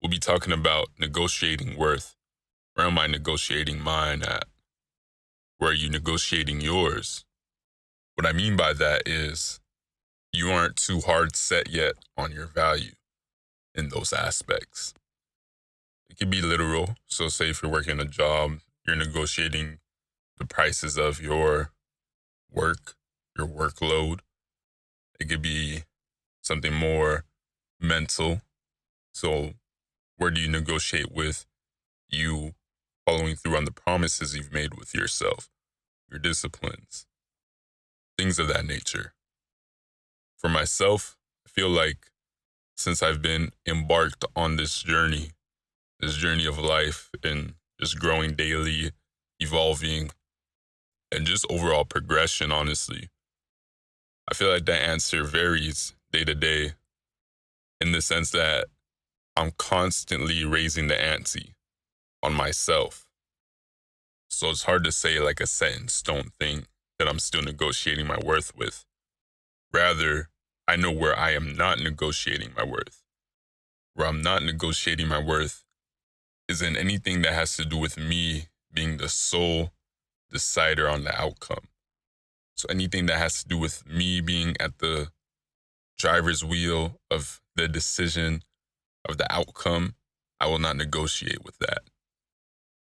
We'll be talking about negotiating worth. Where am I negotiating mine at? Where are you negotiating yours? What I mean by that is you aren't too hard set yet on your value in those aspects. It could be literal. So, say if you're working a job, you're negotiating the prices of your work, your workload. It could be something more mental. So, where do you negotiate with you following through on the promises you've made with yourself, your disciplines, things of that nature? For myself, I feel like since I've been embarked on this journey of life and just growing daily, evolving, and just overall progression, honestly, I feel like that answer varies day to day in the sense that I'm constantly raising the ante on myself. So it's hard to say like a set in stone thing that I'm still negotiating my worth with. Rather, I know where I am not negotiating my worth. Where I'm not negotiating my worth is in anything that has to do with me being the sole decider on the outcome. So anything that has to do with me being at the driver's wheel of the decision of the outcome, I will not negotiate with that.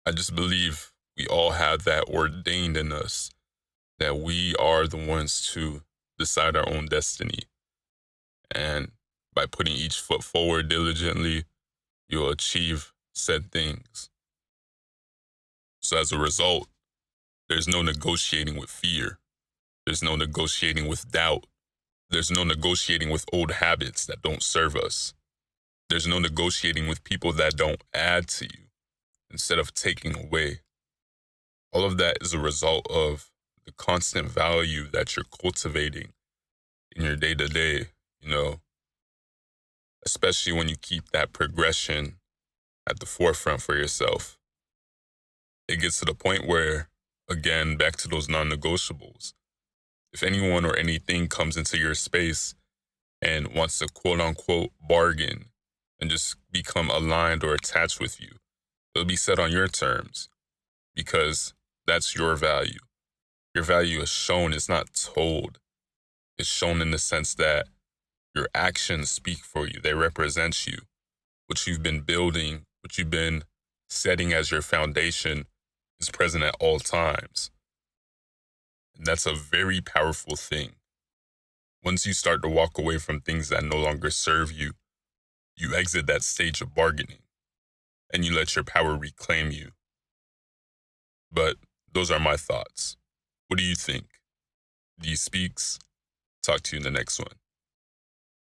I just believe we all have that ordained in us, that we are the ones to decide our own destiny. And by putting each foot forward diligently, you'll achieve said things. So as a result, there's no negotiating with fear. There's no negotiating with doubt. There's no negotiating with old habits that don't serve us. There's no negotiating with people that don't add to you instead of taking away. All of that is a result of the constant value that you're cultivating in your day to day, especially when you keep that progression at the forefront for yourself. It gets to the point where, again, back to those non negotiables. If anyone or anything comes into your space and wants to quote unquote bargain and just become aligned or attached with you, it'll be set on your terms because that's your value. Your value is shown, it's not told. It's shown in the sense that your actions speak for you, they represent you. What you've been building, what you've been setting as your foundation is present at all times. And that's a very powerful thing. Once you start to walk away from things that no longer serve you, you exit that stage of bargaining and you let your power reclaim you. But those are my thoughts. What do you think? These speaks. Talk to you in the next one.